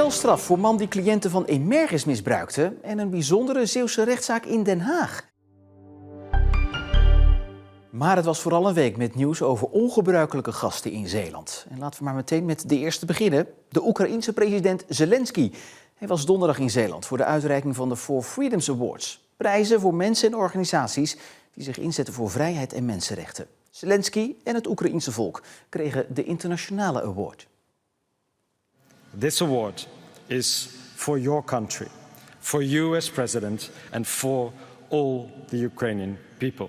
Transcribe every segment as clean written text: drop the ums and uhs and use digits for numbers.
Celstraf voor man die cliënten van Emergis misbruikte en een bijzondere Zeeuwse rechtszaak in Den Haag. Maar het was vooral een week met nieuws over ongebruikelijke gasten in Zeeland. En laten we maar meteen met de eerste beginnen. De Oekraïense president Zelensky. Hij was donderdag in Zeeland voor de uitreiking van de Four Freedoms Awards. Prijzen voor mensen en organisaties die zich inzetten voor vrijheid en mensenrechten. Zelensky en het Oekraïense volk kregen de internationale award. This award is for your country, for you as president and for all the Ukrainian people.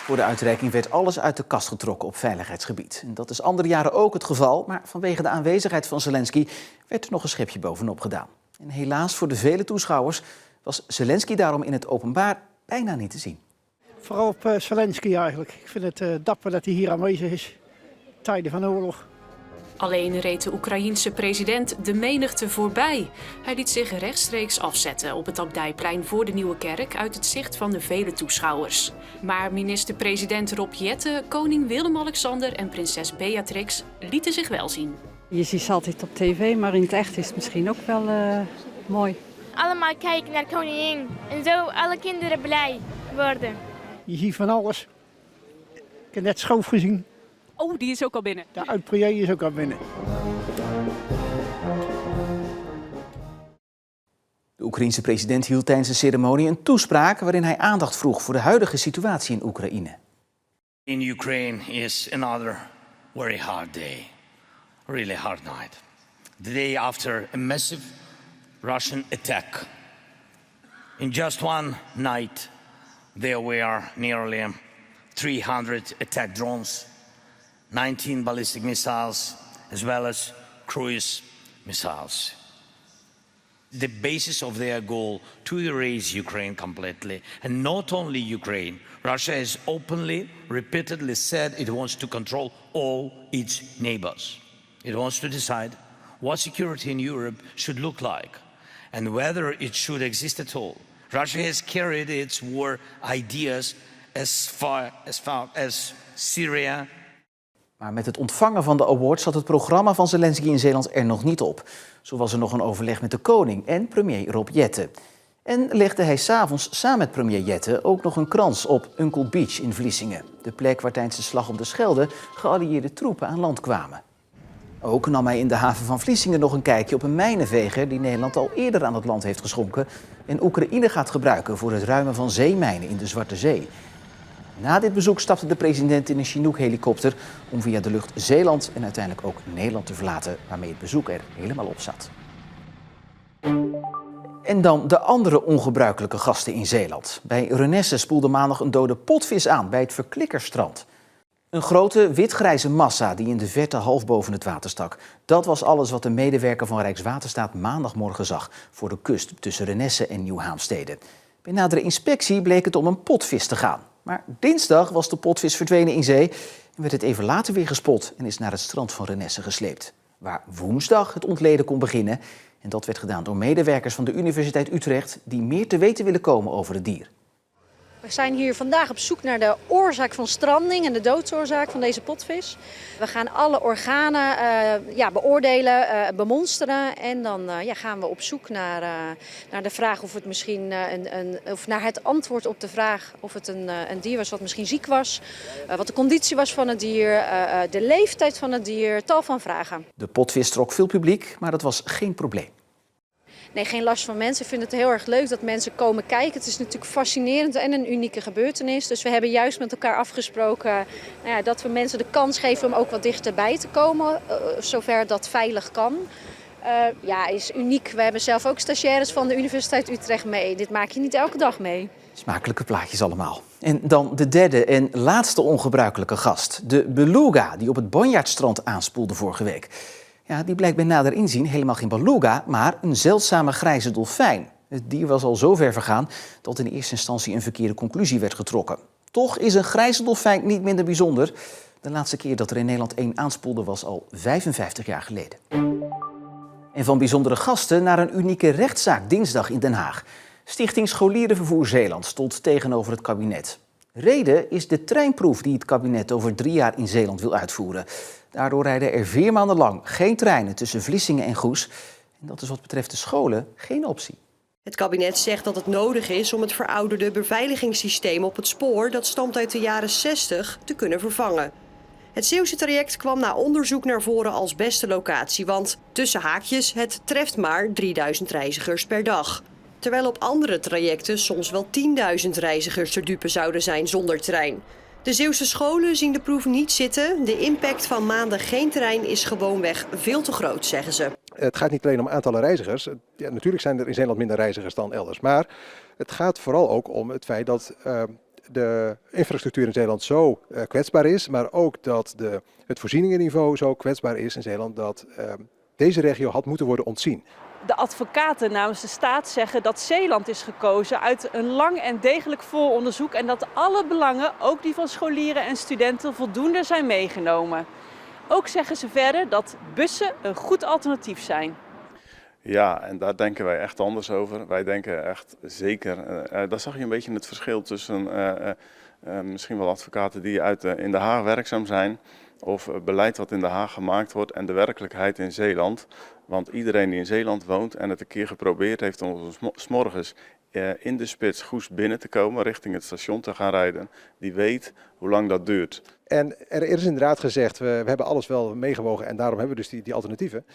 Voor de uitreiking werd alles uit de kast getrokken op veiligheidsgebied. En dat is andere jaren ook het geval, maar vanwege de aanwezigheid van Zelensky werd er nog een schepje bovenop gedaan. En helaas voor de vele toeschouwers was Zelensky daarom in het openbaar bijna niet te zien. Vooral op Zelensky eigenlijk. Ik vind het dapper dat hij hier aanwezig is, tijden van oorlog. Alleen reed de Oekraïense president de menigte voorbij. Hij liet zich rechtstreeks afzetten op het Abdijplein voor de Nieuwe Kerk uit het zicht van de vele toeschouwers. Maar minister-president Rob Jetten, koning Willem-Alexander en prinses Beatrix lieten zich wel zien. Je ziet ze altijd op tv, maar in het echt is het misschien ook wel mooi. Allemaal kijken naar koningin en zo alle kinderen blij worden. Je ziet van alles. Ik heb net Schoof gezien. Oh, die is ook al binnen. De oud-premier is ook al binnen. De Oekraïense president hield tijdens de ceremonie een toespraak waarin hij aandacht vroeg voor de huidige situatie in Oekraïne. In Ukraine is another very hard day, really hard night. The day after a massive Russian attack. In just one night, there were nearly 300 attack drones, 19 ballistic missiles, as well as cruise missiles. The basis of their goal to erase Ukraine completely, and not only Ukraine. Russia has openly, repeatedly said it wants to control all its neighbors. It wants to decide what security in Europe should look like, and whether it should exist at all. Russia has carried its war ideas as far as Syria. Maar met het ontvangen van de award zat het programma van Zelensky in Zeeland er nog niet op. Zo was er nog een overleg met de koning en premier Rob Jetten. En legde hij 's avonds samen met premier Jetten ook nog een krans op Uncle Beach in Vlissingen. De plek waar tijdens de slag om de Schelde geallieerde troepen aan land kwamen. Ook nam hij in de haven van Vlissingen nog een kijkje op een mijnenveger die Nederland al eerder aan het land heeft geschonken en Oekraïne gaat gebruiken voor het ruimen van zeemijnen in de Zwarte Zee. Na dit bezoek stapte de president in een Chinook-helikopter om via de lucht Zeeland en uiteindelijk ook Nederland te verlaten, waarmee het bezoek er helemaal op zat. En dan de andere ongebruikelijke gasten in Zeeland. Bij Renesse spoelde maandag een dode potvis aan bij het Verklikkerstrand. Een grote witgrijze massa die in de verte half boven het water stak. Dat was alles wat de medewerker van Rijkswaterstaat maandagmorgen zag voor de kust tussen Renesse en Nieuw-Haamstede. Bij nadere inspectie bleek het om een potvis te gaan. Maar dinsdag was de potvis verdwenen in zee en werd het even later weer gespot en is naar het strand van Renesse gesleept. Waar woensdag het ontleden kon beginnen. En dat werd gedaan door medewerkers van de Universiteit Utrecht die meer te weten willen komen over het dier. We zijn hier vandaag op zoek naar de oorzaak van stranding en de doodsoorzaak van deze potvis. We gaan alle organen beoordelen, bemonsteren en dan gaan we op zoek naar de vraag of het misschien of naar het antwoord op de vraag of het een dier was wat misschien ziek was, wat de conditie was van het dier, de leeftijd van het dier, tal van vragen. De potvis trok veel publiek, maar dat was geen probleem. Nee, geen last van mensen. Ik vind het heel erg leuk dat mensen komen kijken. Het is natuurlijk fascinerend en een unieke gebeurtenis. Dus we hebben juist met elkaar afgesproken dat we mensen de kans geven om ook wat dichterbij te komen. Zover dat veilig kan. Is uniek. We hebben zelf ook stagiaires van de Universiteit Utrecht mee. Dit maak je niet elke dag mee. Smakelijke plaatjes allemaal. En dan de derde en laatste ongebruikelijke gast. De beluga die op het Bonjaardstrand aanspoelde vorige week. Ja, die blijkt bij nader inzien helemaal geen beluga, maar een zeldzame grijze dolfijn. Het dier was al zo ver vergaan dat in eerste instantie een verkeerde conclusie werd getrokken. Toch is een grijze dolfijn niet minder bijzonder. De laatste keer dat er in Nederland één aanspoelde was al 55 jaar geleden. En van bijzondere gasten naar een unieke rechtszaak dinsdag in Den Haag. Stichting Scholierenvervoer Zeeland stond tegenover het kabinet. Reden is de treinproef die het kabinet over 3 jaar in Zeeland wil uitvoeren. Daardoor rijden er 4 maanden lang geen treinen tussen Vlissingen en Goes. En dat is wat betreft de scholen geen optie. Het kabinet zegt dat het nodig is om het verouderde beveiligingssysteem op het spoor, dat stamt uit de jaren 60, te kunnen vervangen. Het Zeeuwse traject kwam na onderzoek naar voren als beste locatie, want tussen haakjes, het treft maar 3000 reizigers per dag. Terwijl op andere trajecten soms wel 10.000 reizigers te dupe zouden zijn zonder trein. De Zeeuwse scholen zien de proef niet zitten. De impact van maanden geen trein is gewoonweg veel te groot, zeggen ze. Het gaat niet alleen om aantallen reizigers. Ja, natuurlijk zijn er in Zeeland minder reizigers dan elders. Maar het gaat vooral ook om het feit dat de infrastructuur in Zeeland zo kwetsbaar is. Maar ook dat het voorzieningenniveau zo kwetsbaar is in Zeeland dat deze regio had moeten worden ontzien. De advocaten namens de staat zeggen dat Zeeland is gekozen uit een lang en degelijk vooronderzoek en dat alle belangen, ook die van scholieren en studenten, voldoende zijn meegenomen. Ook zeggen ze verder dat bussen een goed alternatief zijn. Ja, en daar denken wij echt anders over. Wij denken echt zeker, daar zag je een beetje het verschil tussen misschien wel advocaten die in Den Haag werkzaam zijn of beleid wat in Den Haag gemaakt wordt en de werkelijkheid in Zeeland. Want iedereen die in Zeeland woont en het een keer geprobeerd heeft om 's morgens in de spits Goes binnen te komen, richting het station te gaan rijden, die weet hoe lang dat duurt. En er is inderdaad gezegd, we hebben alles wel meegewogen en daarom hebben we dus die alternatieven.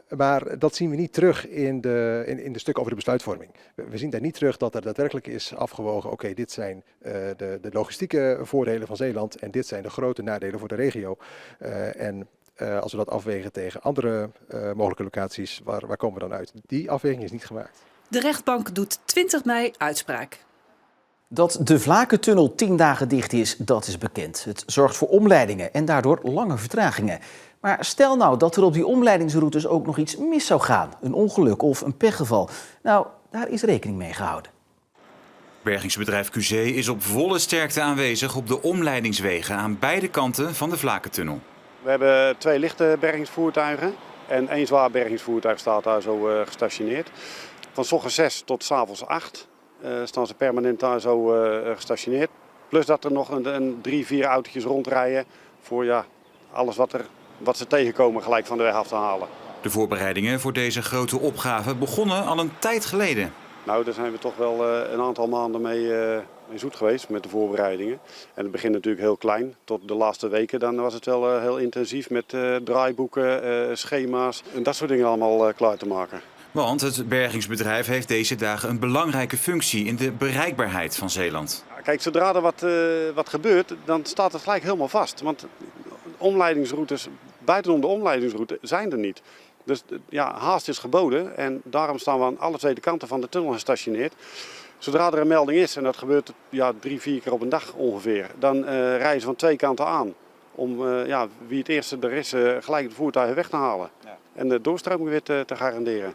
Maar dat zien we niet terug in de stukken over de besluitvorming. We zien daar niet terug dat er daadwerkelijk is afgewogen, oké, dit zijn de logistieke voordelen van Zeeland en dit zijn de grote nadelen voor de regio. Als we dat afwegen tegen andere mogelijke locaties, waar komen we dan uit? Die afweging is niet gemaakt. De rechtbank doet 20 mei uitspraak. Dat de Vlakentunnel 10 dagen dicht is, dat is bekend. Het zorgt voor omleidingen en daardoor lange vertragingen. Maar stel nou dat er op die omleidingsroutes ook nog iets mis zou gaan. Een ongeluk of een pechgeval. Nou, daar is rekening mee gehouden. Bergingsbedrijf QC is op volle sterkte aanwezig op de omleidingswegen aan beide kanten van de Vlakentunnel. We hebben 2 lichte bergingsvoertuigen en 1 zwaar bergingsvoertuig staat daar zo gestationeerd. Van 's ochtends 6 tot 's avonds 8 staan ze permanent daar zo gestationeerd. Plus dat er nog een 3-4 autootjes rondrijden voor alles wat ze tegenkomen gelijk van de weg af te halen. De voorbereidingen voor deze grote opgave begonnen al een tijd geleden. Nou, daar zijn we toch wel een aantal maanden mee zoet geweest met de voorbereidingen. En het begint natuurlijk heel klein. Tot de laatste weken dan was het wel heel intensief met draaiboeken, schema's en dat soort dingen allemaal klaar te maken. Want het bergingsbedrijf heeft deze dagen een belangrijke functie in de bereikbaarheid van Zeeland. Kijk, zodra er wat gebeurt, dan staat het gelijk helemaal vast. Want omleidingsroutes, buitenom de omleidingsroute, zijn er niet. Dus haast is geboden en daarom staan we aan alle 2 kanten van de tunnel gestationeerd. Zodra er een melding is, en dat gebeurt 3-4 keer op een dag ongeveer, dan rijden ze van 2 kanten aan. Om wie het eerste er is, gelijk de voertuigen weg te halen. Ja. En de doorstroming weer te garanderen.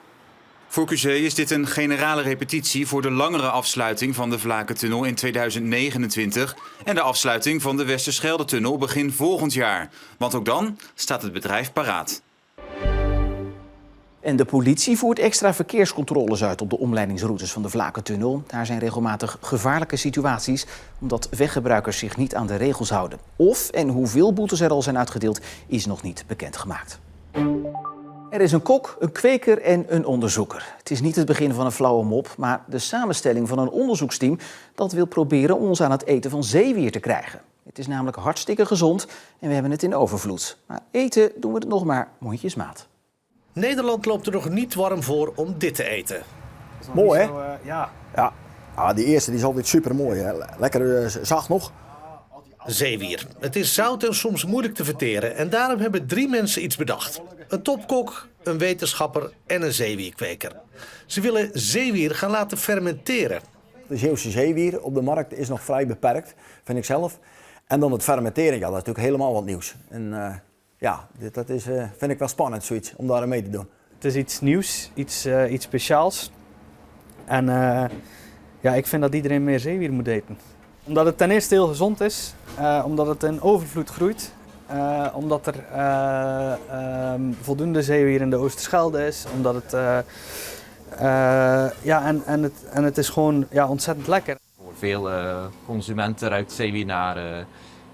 Voor QC is dit een generale repetitie voor de langere afsluiting van de Vlakentunnel in 2029 en de afsluiting van de Westerschelde-tunnel begin volgend jaar. Want ook dan staat het bedrijf paraat. En de politie voert extra verkeerscontroles uit op de omleidingsroutes van de Vlakentunnel. Daar zijn regelmatig gevaarlijke situaties omdat weggebruikers zich niet aan de regels houden. Of en hoeveel boetes er al zijn uitgedeeld is nog niet bekendgemaakt. Er is een kok, een kweker en een onderzoeker. Het is niet het begin van een flauwe mop, maar de samenstelling van een onderzoeksteam dat wil proberen ons aan het eten van zeewier te krijgen. Het is namelijk hartstikke gezond en we hebben het in overvloed. Maar eten doen we het nog maar mondjesmaat. Nederland loopt er nog niet warm voor om dit te eten. Mooi, hè? Ja, die eerste die is altijd super mooi. Lekker zacht nog. Zeewier. Het is zout en soms moeilijk te verteren. En daarom hebben 3 mensen iets bedacht. Een topkok, een wetenschapper en een zeewierkweker. Ze willen zeewier gaan laten fermenteren. De Zeeuwse zeewier op de markt is nog vrij beperkt, vind ik zelf. En dan het fermenteren, dat is natuurlijk helemaal wat nieuws. En dat is, vind ik wel spannend, zoiets, om daar aan mee te doen. Het is iets nieuws, iets speciaals. En ik vind dat iedereen meer zeewier moet eten. Omdat het ten eerste heel gezond is, omdat het in overvloed groeit. omdat er voldoende zeewier in de Oosterschelde is. Omdat het, en het is gewoon ontzettend lekker. Voor veel consumenten ruikt zeewier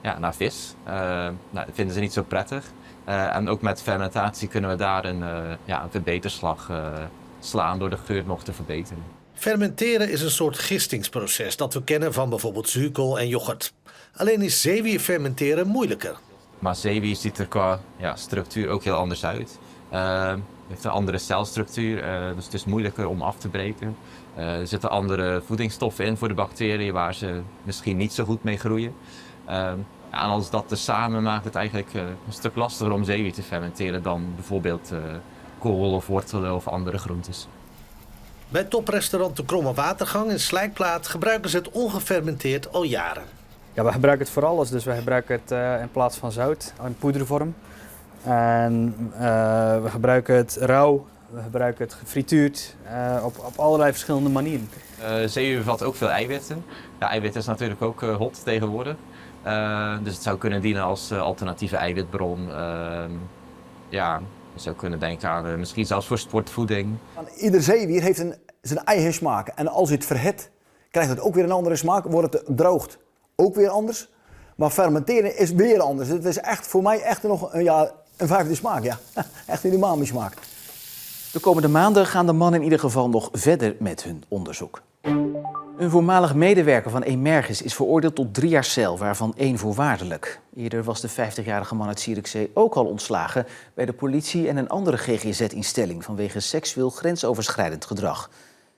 naar vis. Dat vinden ze niet zo prettig. En ook met fermentatie kunnen we daar een verbeterslag slaan door de geur nog te verbeteren. Fermenteren is een soort gistingsproces dat we kennen van bijvoorbeeld zuurkool en yoghurt. Alleen is zeewier fermenteren moeilijker. Maar zeewier ziet er qua structuur ook heel anders uit. Het heeft een andere celstructuur, dus het is moeilijker om af te breken. Er zitten andere voedingsstoffen in voor de bacteriën waar ze misschien niet zo goed mee groeien. En als dat tezamen maakt het eigenlijk een stuk lastiger om zeewier te fermenteren dan bijvoorbeeld kool of wortelen of andere groentes. Bij toprestaurant De Kromme Watergang in Slijkplaat gebruiken ze het ongefermenteerd al jaren. Ja, we gebruiken het voor alles. Dus we gebruiken het in plaats van zout in poedervorm. En we gebruiken het rauw, we gebruiken het gefrituurd op allerlei verschillende manieren. Zeewier bevat ook veel eiwitten. Ja, eiwit is natuurlijk ook hot tegenwoordig. Dus het zou kunnen dienen als alternatieve eiwitbron. Je zou kunnen denken aan misschien zelfs voor sportvoeding. Ieder zeewier heeft zijn eigen smaak. En als je het verhit, krijgt het ook weer een andere smaak. Wordt het droogd, ook weer anders. Maar fermenteren is weer anders. Het is echt voor mij echt nog een vijfde smaak. Ja. Echt een umami smaak. De komende maanden gaan de mannen in ieder geval nog verder met hun onderzoek. Een voormalig medewerker van Emergis is veroordeeld tot 3 jaar cel, waarvan 1 voorwaardelijk. Eerder was de 50-jarige man uit Zierikzee ook al ontslagen bij de politie en een andere GGZ-instelling vanwege seksueel grensoverschrijdend gedrag.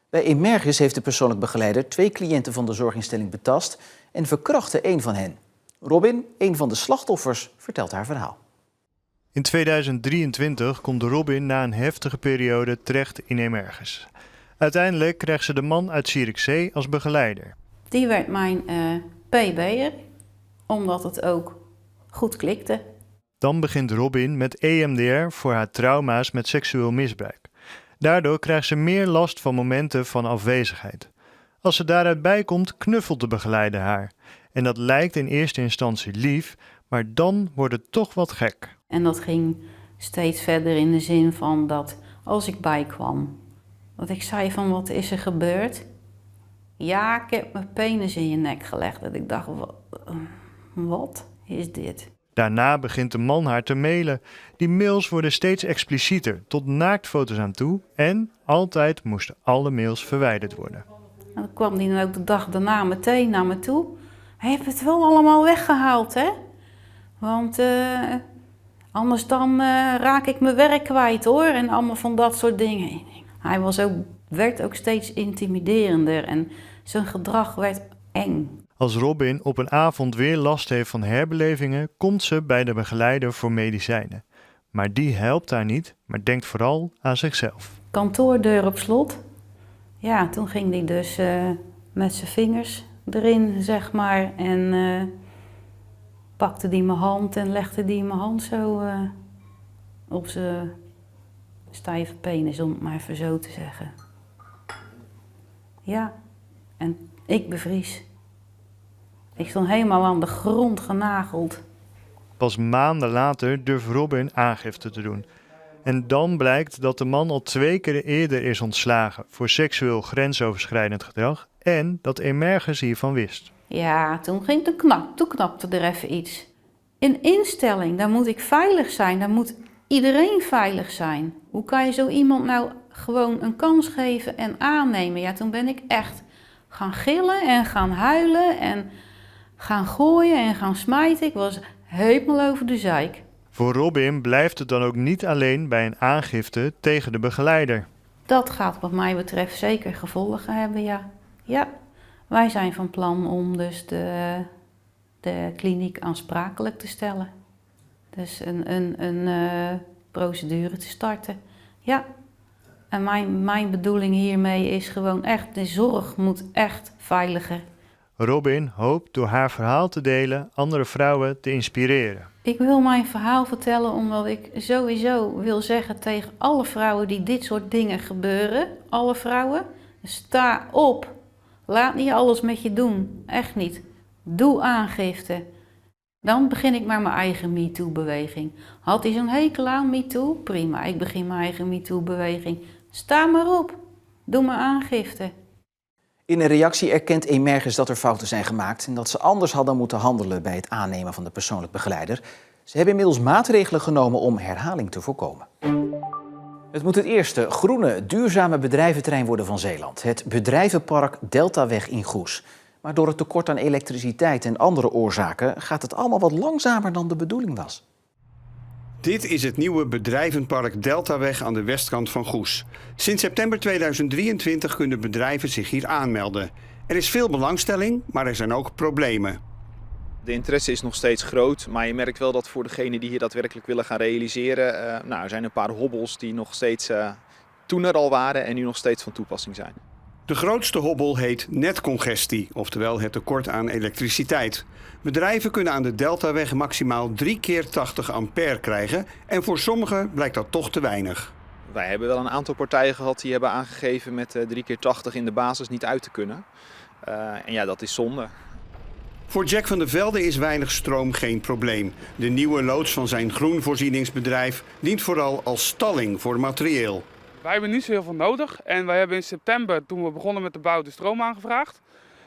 Bij Emergis heeft de persoonlijk begeleider 2 cliënten van de zorginstelling betast en verkrachtte 1 van hen. Robin, een van de slachtoffers, vertelt haar verhaal. In 2023 komt Robin na een heftige periode terecht in Emergis. Uiteindelijk kreeg ze de man uit Zierikzee als begeleider. Die werd mijn PB'er, omdat het ook goed klikte. Dan begint Robin met EMDR voor haar trauma's met seksueel misbruik. Daardoor krijgt ze meer last van momenten van afwezigheid. Als ze daaruit bijkomt, knuffelt de begeleider haar. En dat lijkt in eerste instantie lief, maar dan wordt het toch wat gek. En dat ging steeds verder in de zin van dat als ik bijkwam, dat ik zei van wat is er gebeurd? Ja, ik heb mijn penis in je nek gelegd. Dat ik dacht, wat is dit? Daarna begint de man haar te mailen. Die mails worden steeds explicieter, tot naaktfoto's aan toe. En altijd moesten alle mails verwijderd worden. En dan kwam die dan ook de dag daarna meteen naar me toe. Hij heeft het wel allemaal weggehaald, hè? Want anders dan raak ik mijn werk kwijt, hoor. En allemaal van dat soort dingen. Hij werd ook steeds intimiderender en zijn gedrag werd eng. Als Robin op een avond weer last heeft van herbelevingen, komt ze bij de begeleider voor medicijnen. Maar die helpt haar niet, maar denkt vooral aan zichzelf. Kantoordeur op slot. Ja, toen ging hij dus met zijn vingers erin, zeg maar. En pakte hij mijn hand en legde hij mijn hand zo op zijn stijve penis, om het maar even zo te zeggen. Ja, en ik bevries. Ik stond helemaal aan de grond genageld. Pas maanden later durft Robin aangifte te doen. En dan blijkt dat de man al 2 keer eerder is ontslagen voor seksueel grensoverschrijdend gedrag en dat Emergis hiervan wist. Ja, toen knapte er even iets. Een instelling, daar moet ik veilig zijn, daar moet iedereen veilig zijn. Hoe kan je zo iemand nou gewoon een kans geven en aannemen? Ja, toen ben ik echt gaan gillen en gaan huilen en gaan gooien en gaan smijten. Ik was helemaal over de zeik. Voor Robin blijft het dan ook niet alleen bij een aangifte tegen de begeleider. Dat gaat wat mij betreft zeker gevolgen hebben, ja. Ja, wij zijn van plan om dus de kliniek aansprakelijk te stellen. Dus een procedure te starten. Ja, en mijn bedoeling hiermee is gewoon echt, de zorg moet echt veiliger. Robin hoopt door haar verhaal te delen andere vrouwen te inspireren. Ik wil mijn verhaal vertellen omdat ik sowieso wil zeggen tegen alle vrouwen die dit soort dingen gebeuren. Alle vrouwen, sta op. Laat niet alles met je doen. Echt niet. Doe aangifte. Dan begin ik maar mijn eigen MeToo-beweging. Had hij zo'n hekel aan MeToo? Prima, ik begin mijn eigen MeToo-beweging. Sta maar op. Doe maar aangifte. In een reactie erkent Emerges dat er fouten zijn gemaakt en dat ze anders hadden moeten handelen bij het aannemen van de persoonlijk begeleider. Ze hebben inmiddels maatregelen genomen om herhaling te voorkomen. Het moet het eerste groene, duurzame bedrijventerrein worden van Zeeland. Het bedrijvenpark Deltaweg in Goes. Maar door het tekort aan elektriciteit en andere oorzaken gaat het allemaal wat langzamer dan de bedoeling was. Dit is het nieuwe bedrijvenpark Deltaweg aan de westkant van Goes. Sinds september 2023 kunnen bedrijven zich hier aanmelden. Er is veel belangstelling, maar er zijn ook problemen. De interesse is nog steeds groot, maar je merkt wel dat voor degenen die hier daadwerkelijk willen gaan realiseren, er zijn een paar hobbels die nog steeds toen er al waren en nu nog steeds van toepassing zijn. De grootste hobbel heet netcongestie, oftewel het tekort aan elektriciteit. Bedrijven kunnen aan de Deltaweg maximaal 3 keer 80 ampère krijgen en voor sommigen blijkt dat toch te weinig. Wij hebben wel een aantal partijen gehad die hebben aangegeven met 3 keer 80 in de basis niet uit te kunnen. En ja, dat is zonde. Voor Jack van der Velde is weinig stroom geen probleem. De nieuwe loods van zijn groenvoorzieningsbedrijf dient vooral als stalling voor materieel. Wij hebben niet zo heel veel nodig en wij hebben in september, toen we begonnen met de bouw, de stroom aangevraagd.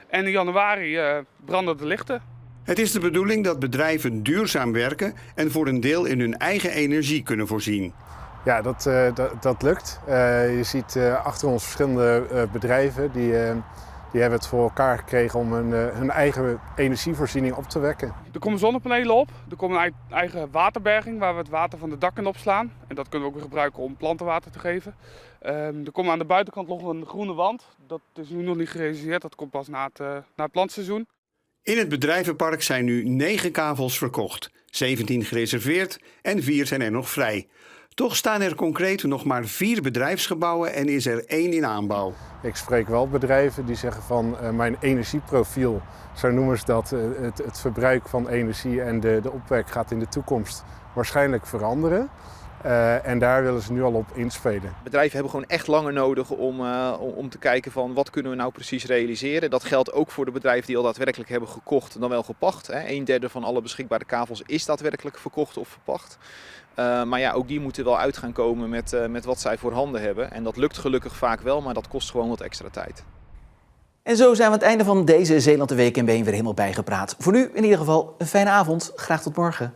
En in januari brandden de lichten. Het is de bedoeling dat bedrijven duurzaam werken en voor een deel in hun eigen energie kunnen voorzien. Ja, dat lukt. Je ziet achter ons verschillende bedrijven die hebben het voor elkaar gekregen om hun eigen energievoorziening op te wekken. Er komen zonnepanelen op, er komt een eigen waterberging waar we het water van de dakken opslaan. En dat kunnen we ook weer gebruiken om plantenwater te geven. Er komt aan de buitenkant nog een groene wand. Dat is nu nog niet gerealiseerd, dat komt pas na het plantseizoen. In het bedrijvenpark zijn nu 9 kavels verkocht, 17 gereserveerd en 4 zijn er nog vrij. Toch staan er concreet nog maar 4 bedrijfsgebouwen en is er 1 in aanbouw. Ik spreek wel bedrijven die zeggen van mijn energieprofiel, zo noemen ze dat, het verbruik van energie en de opwek gaat in de toekomst waarschijnlijk veranderen. En daar willen ze nu al op inspelen. Bedrijven hebben gewoon echt langer nodig om te kijken van wat kunnen we nou precies realiseren. Dat geldt ook voor de bedrijven die al daadwerkelijk hebben gekocht dan wel gepacht. 1/3 van alle beschikbare kavels is daadwerkelijk verkocht of verpacht. Maar ja, ook die moeten wel uit gaan komen met wat zij voorhanden hebben. En dat lukt gelukkig vaak wel, maar dat kost gewoon wat extra tijd. En zo zijn we aan het einde van deze Zeeland de Week en ben je weer helemaal bijgepraat. Voor nu in ieder geval een fijne avond. Graag tot morgen.